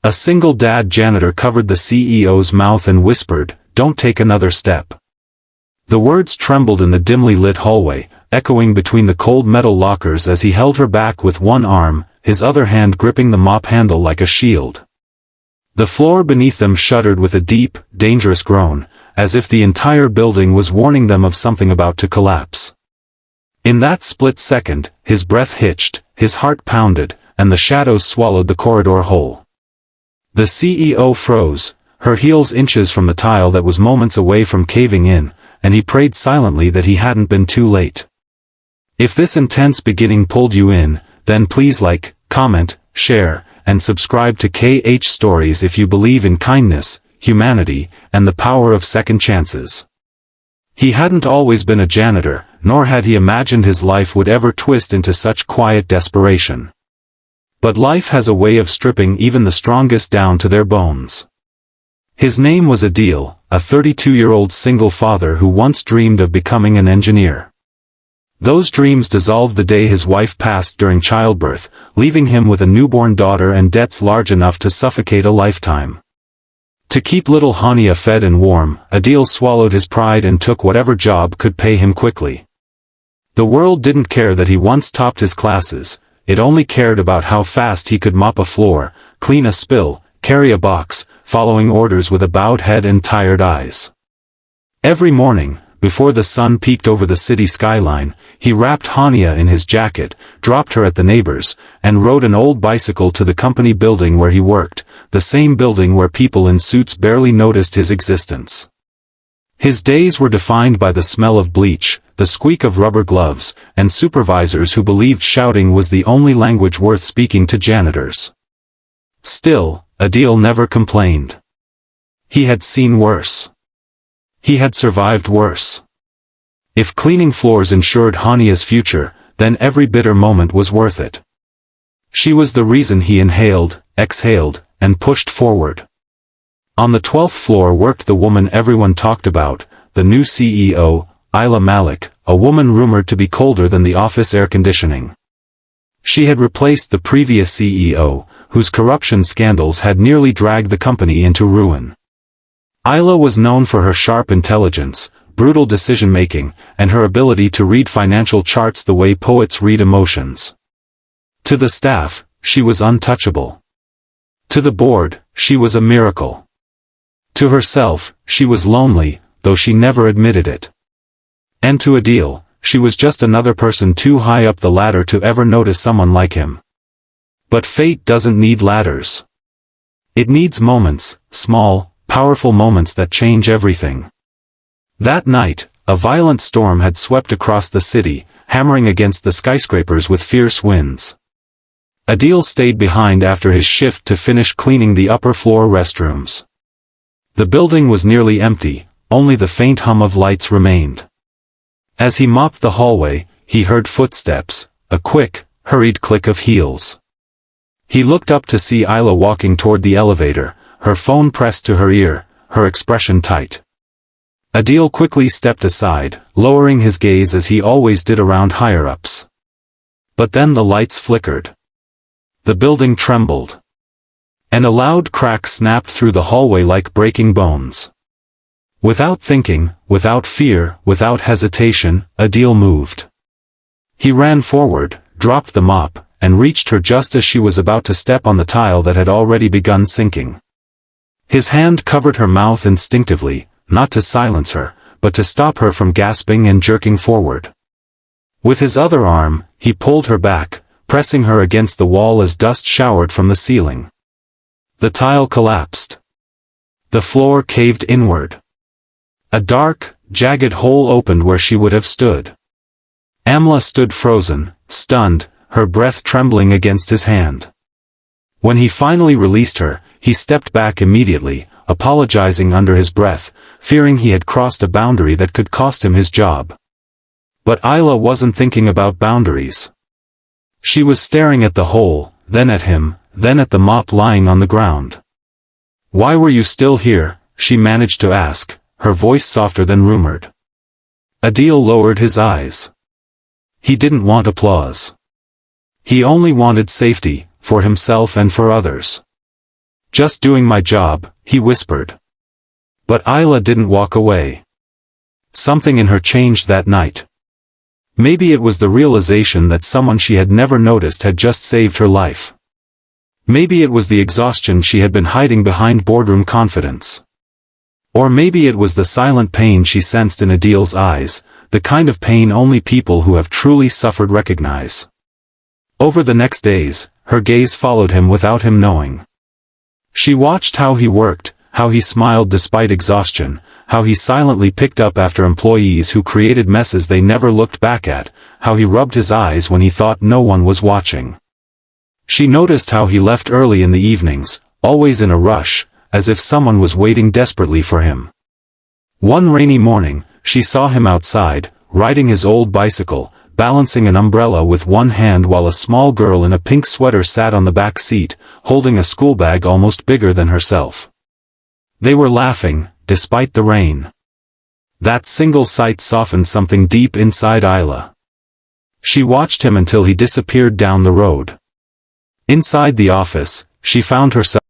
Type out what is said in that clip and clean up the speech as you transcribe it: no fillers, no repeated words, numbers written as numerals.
A single dad janitor covered the CEO's mouth and whispered, "Don't take another step." The words trembled in the dimly lit hallway, echoing between the cold metal lockers as he held her back with one arm, his other hand gripping the mop handle like a shield. The floor beneath them shuddered with a deep, dangerous groan, as if the entire building was warning them of something about to collapse. In that split second, his breath hitched, his heart pounded, and the shadows swallowed the corridor whole. The CEO froze, her heels inches from the tile that was moments away from caving in, and he prayed silently that he hadn't been too late. If this intense beginning pulled you in, then please like, comment, share, and subscribe to KH Stories if you believe in kindness, humanity, and the power of second chances. He hadn't always been a janitor, nor had he imagined his life would ever twist into such quiet desperation. But life has a way of stripping even the strongest down to their bones. His name was Adeel, a 32-year-old single father who once dreamed of becoming an engineer. Those dreams dissolved the day his wife passed during childbirth, leaving him with a newborn daughter and debts large enough to suffocate a lifetime. To keep little Hania fed and warm, Adeel swallowed his pride and took whatever job could pay him quickly. The world didn't care that he once topped his classes, it only cared about how fast he could mop a floor, clean a spill, carry a box, following orders with a bowed head and tired eyes. Every morning, before the sun peeked over the city skyline, he wrapped Hania in his jacket, dropped her at the neighbor's, and rode an old bicycle to the company building where he worked, the same building where people in suits barely noticed his existence. His days were defined by the smell of bleach, the squeak of rubber gloves, and supervisors who believed shouting was the only language worth speaking to janitors. Still, Adeel never complained. He had seen worse. He had survived worse. If cleaning floors ensured Hania's future, then every bitter moment was worth it. She was the reason he inhaled, exhaled, and pushed forward. On the 12th floor worked the woman everyone talked about, the new CEO, Ayla Malik, a woman rumored to be colder than the office air conditioning. She had replaced the previous CEO, whose corruption scandals had nearly dragged the company into ruin. Ayla was known for her sharp intelligence, brutal decision-making, and her ability to read financial charts the way poets read emotions. To the staff, she was untouchable. To the board, she was a miracle. To herself, she was lonely, though she never admitted it. And to Adeel, she was just another person too high up the ladder to ever notice someone like him. But fate doesn't need ladders. It needs moments, small, powerful moments that change everything. That night, a violent storm had swept across the city, hammering against the skyscrapers with fierce winds. Adeel stayed behind after his shift to finish cleaning the upper floor restrooms. The building was nearly empty, only the faint hum of lights remained. As he mopped the hallway, he heard footsteps, a quick, hurried click of heels. He looked up to see Ayla walking toward the elevator, her phone pressed to her ear, her expression tight. Adeel quickly stepped aside, lowering his gaze as he always did around higher-ups. But then the lights flickered. The building trembled. And a loud crack snapped through the hallway like breaking bones. Without thinking, without fear, without hesitation, Adeel moved. He ran forward, dropped the mop, and reached her just as she was about to step on the tile that had already begun sinking. His hand covered her mouth instinctively, not to silence her, but to stop her from gasping and jerking forward. With his other arm, he pulled her back, pressing her against the wall as dust showered from the ceiling. The tile collapsed. The floor caved inward. A dark, jagged hole opened where she would have stood. Ayla stood frozen, stunned, her breath trembling against his hand. When he finally released her, he stepped back immediately, apologizing under his breath, fearing he had crossed a boundary that could cost him his job. But Ayla wasn't thinking about boundaries. She was staring at the hole, then at him, then at the mop lying on the ground. "Why were you still here?" she managed to ask, her voice softer than rumored. Adeel lowered his eyes. He didn't want applause. He only wanted safety, for himself and for others. Just doing my job, he whispered. But Ayla didn't walk away. Something in her changed that night. Maybe it was the realization that someone she had never noticed had just saved her life. Maybe it was the exhaustion she had been hiding behind boardroom confidence. Or maybe it was the silent pain she sensed in Adeel's eyes, the kind of pain only people who have truly suffered recognize. Over the next days, her gaze followed him without him knowing. She watched how he worked, how he smiled despite exhaustion, how he silently picked up after employees who created messes they never looked back at, how he rubbed his eyes when he thought no one was watching. She noticed how he left early in the evenings, always in a rush, as if someone was waiting desperately for him. One rainy morning, she saw him outside, riding his old bicycle, balancing an umbrella with one hand while a small girl in a pink sweater sat on the back seat, holding a school bag almost bigger than herself. They were laughing, despite the rain. That single sight softened something deep inside Ayla. She watched him until he disappeared down the road. Inside the office, she found herself